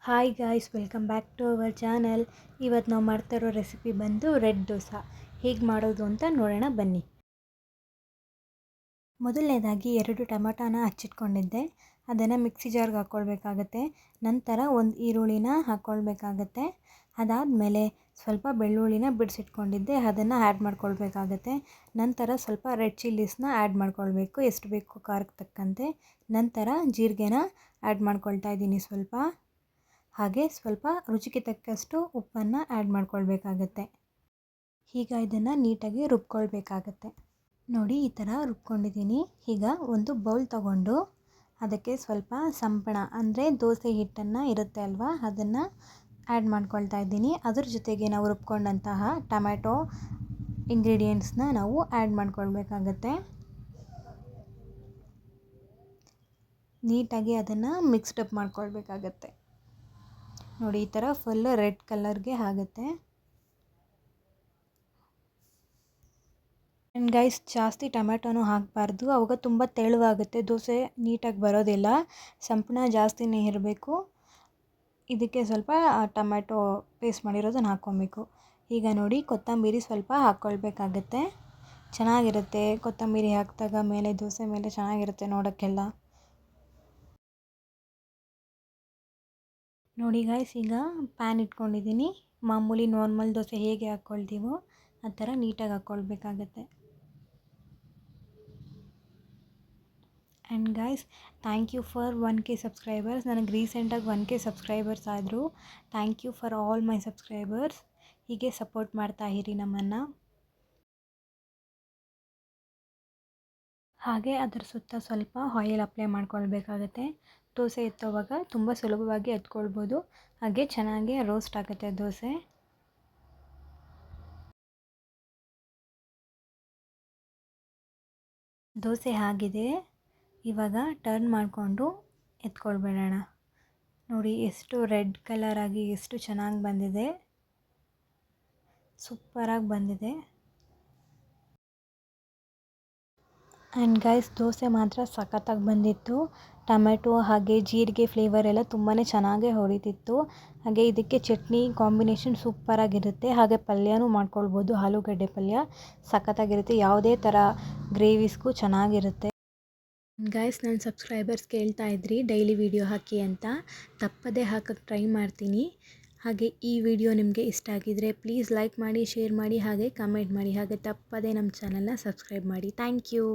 Hi guys, welcome back to our channel. ಇವತ್ತು ನಾವು ಮಾಡ್ತಾ ಇರೋ ರೆಸಿಪಿ ಬಂದು ರೆಡ್ ದೋಸೆ ಹೇಗೆ ಮಾಡೋದು ಅಂತ ನೋಡೋಣ ಬನ್ನಿ. ಮೊದಲನೇದಾಗಿ 2 ಟೊಮೆಟೊನ ಹಚ್ಚಿಟ್ಕೊಂಡಿದ್ದೆ. ಅದನ್ನು ಮಿಕ್ಸಿ ಜಾರ್ಗೆ ಹಾಕ್ಕೊಳ್ಬೇಕಾಗತ್ತೆ. ನಂತರ ಒಂದು ಈರುಳ್ಳಿನ ಹಾಕ್ಕೊಳ್ಬೇಕಾಗತ್ತೆ. ಅದಾದಮೇಲೆ ಸ್ವಲ್ಪ ಬೆಳ್ಳುಳ್ಳಿನ ಬಿಡಿಸಿಟ್ಕೊಂಡಿದ್ದೆ, ಅದನ್ನು ಆ್ಯಡ್ ಮಾಡ್ಕೊಳ್ಬೇಕಾಗತ್ತೆ. ನಂತರ ಸ್ವಲ್ಪ ರೆಡ್ ಚಿಲ್ಲೀಸ್ನ ಆ್ಯಡ್ ಮಾಡ್ಕೊಳ್ಬೇಕು, ಎಷ್ಟು ಬೇಕು ಖಾರಕ್ಕೆ ತಕ್ಕಂತೆ. ನಂತರ ಜೀರಿಗೆನ ಆ್ಯಡ್ ಮಾಡ್ಕೊಳ್ತಾ ಇದ್ದೀನಿ ಸ್ವಲ್ಪ. ಹಾಗೆ ಸ್ವಲ್ಪ ರುಚಿಗೆ ತಕ್ಕಷ್ಟು ಉಪ್ಪನ್ನು ಆ್ಯಡ್ ಮಾಡ್ಕೊಳ್ಬೇಕಾಗತ್ತೆ. ಈಗ ಇದನ್ನು ನೀಟಾಗಿ ರುಬ್ಕೊಳ್ಬೇಕಾಗತ್ತೆ. ನೋಡಿ, ಈ ಥರ ರುಬ್ಕೊಂಡಿದ್ದೀನಿ. ಈಗ ಒಂದು ಬೌಲ್ ತಗೊಂಡು ಅದಕ್ಕೆ ಸ್ವಲ್ಪ ಸಂಪಣ ಅಂದರೆ ದೋಸೆ ಹಿಟ್ಟನ್ನು ಇರುತ್ತೆ ಅಲ್ವಾ, ಅದನ್ನು ಆ್ಯಡ್ ಮಾಡ್ಕೊಳ್ತಾ ಇದ್ದೀನಿ. ಅದ್ರ ಜೊತೆಗೆ ನಾವು ರುಬ್ಕೊಂಡಂತಹ ಟೊಮ್ಯಾಟೊ ಇಂಗ್ರೀಡಿಯೆಂಟ್ಸ್ನ ನಾವು ಆ್ಯಡ್ ಮಾಡ್ಕೊಳ್ಬೇಕಾಗತ್ತೆ. ನೀಟಾಗಿ ಅದನ್ನು ಮಿಕ್ಸ್ಡ್ ಅಪ್ ಮಾಡ್ಕೊಳ್ಬೇಕಾಗತ್ತೆ. ನೋಡಿ, ಈ ಥರ ಫುಲ್ ರೆಡ್ ಕಲರ್ಗೆ ಆಗುತ್ತೆ. ಆ್ಯಂಡ್ ಗೈಸ್, ಜಾಸ್ತಿ ಟೊಮ್ಯಾಟೊನೂ ಹಾಕಬಾರ್ದು, ಅವಾಗ ತುಂಬ ತೆಳುವಾಗುತ್ತೆ, ದೋಸೆ ನೀಟಾಗಿ ಬರೋದಿಲ್ಲ. ಸಂಪಣ ಜಾಸ್ತಿನೇ ಇರಬೇಕು. ಇದಕ್ಕೆ ಸ್ವಲ್ಪ ಟೊಮ್ಯಾಟೊ ಪೇಸ್ಟ್ ಮಾಡಿರೋದನ್ನು ಹಾಕ್ಕೊಬೇಕು. ಈಗ ನೋಡಿ, ಕೊತ್ತಂಬರಿ ಸ್ವಲ್ಪ ಹಾಕ್ಕೊಳ್ಬೇಕಾಗತ್ತೆ. ಚೆನ್ನಾಗಿರುತ್ತೆ ಕೊತ್ತಂಬರಿ ಹಾಕಿದಾಗ, ಮೇಲೆ ದೋಸೆ ಮೇಲೆ ಚೆನ್ನಾಗಿರುತ್ತೆ ನೋಡೋಕ್ಕೆಲ್ಲ. ನೋಡಿ ಗಾಯ್ಸ್, ಈಗ ಪ್ಯಾನ್ ಇಟ್ಕೊಂಡಿದ್ದೀನಿ. ಮಾಮೂಲಿ ನಾರ್ಮಲ್ ದೋಸೆ ಹೇಗೆ ಹಾಕ್ಕೊಳ್ತೀವೋ ಆ ಥರ ನೀಟಾಗಿ ಹಾಕ್ಕೊಳ್ಬೇಕಾಗತ್ತೆ. And guys, thank you for 1K subscribers. ನನಗೆ ರೀಸೆಂಟಾಗಿ 1K ಸಬ್ಸ್ಕ್ರೈಬರ್ಸ್ ಆದರು. Thank you for all my subscribers. ಹೀಗೆ ಸಪೋರ್ಟ್ ಮಾಡ್ತಾ ಇರಿ ನಮ್ಮನ್ನು. ಹಾಗೆ ಅದರ ಸುತ್ತ ಸ್ವಲ್ಪ ಆಯಿಲ್ ಅಪ್ಲೈ ಮಾಡ್ಕೊಳ್ಬೇಕಾಗತ್ತೆ. ದೋಸೆ ಎತ್ತೋವಾಗ ತುಂಬ ಸುಲಭವಾಗಿ ಎತ್ಕೊಳ್ಬೋದು. ಹಾಗೆ ಚೆನ್ನಾಗಿ ರೋಸ್ಟ್ ಆಗುತ್ತೆ ದೋಸೆ. ದೋಸೆ ಆಗಿದೆ. ಇವಾಗ ಟರ್ನ್ ಮಾಡಿಕೊಂಡು ಎತ್ಕೊಳ್ಬೇಡೋಣ. ನೋಡಿ ಎಷ್ಟು ರೆಡ್ ಕಲರ್ ಆಗಿ ಎಷ್ಟು ಚೆನ್ನಾಗಿ ಬಂದಿದೆ, ಸೂಪರಾಗಿ ಬಂದಿದೆ. ಆ್ಯಂಡ್ ಗೈಸ್, ದೋಸೆ ಮಾತ್ರ ಸಖತ್ತಾಗಿ ಬಂದಿತ್ತು. ಟೊಮೆಟೊ ಹಾಗೆ ಜೀರಿಗೆ ಫ್ಲೇವರ್ ಎಲ್ಲ ತುಂಬಾ ಚೆನ್ನಾಗೇ ಹೊಳಿತಿತ್ತು. ಹಾಗೆ ಇದಕ್ಕೆ ಚಟ್ನಿ ಕಾಂಬಿನೇಷನ್ ಸೂಪರಾಗಿರುತ್ತೆ. ಹಾಗೆ ಪಲ್ಯನೂ ಮಾಡ್ಕೊಳ್ಬೋದು, ಆಲೂಗಡ್ಡೆ ಪಲ್ಯ ಸಖತ್ತಾಗಿರುತ್ತೆ. ಯಾವುದೇ ಥರ ಗ್ರೇವೀಸ್ಗೂ ಚೆನ್ನಾಗಿರುತ್ತೆ. ಗೈಸ್, ನನ್ನ ಸಬ್ಸ್ಕ್ರೈಬರ್ಸ್ ಕೇಳ್ತಾ ಇದ್ರಿ ಡೈಲಿ ವಿಡಿಯೋ ಹಾಕಿ ಅಂತ. ತಪ್ಪದೇ ಹಾಕೋಕ್ಕೆ ಟ್ರೈ ಮಾಡ್ತೀನಿ. ಹಾಗೆ ಈ ವಿಡಿಯೋ ನಿಮಗೆ ಇಷ್ಟ ಆಗಿದ್ದರೆ ಪ್ಲೀಸ್ ಲೈಕ್ ಮಾಡಿ, ಶೇರ್ ಮಾಡಿ, ಹಾಗೆ ಕಮೆಂಟ್ ಮಾಡಿ. ಹಾಗೆ ತಪ್ಪದೇ ನಮ್ಮ ಚಾನಲ್ನ ಸಬ್ಸ್ಕ್ರೈಬ್ ಮಾಡಿ. Thank you.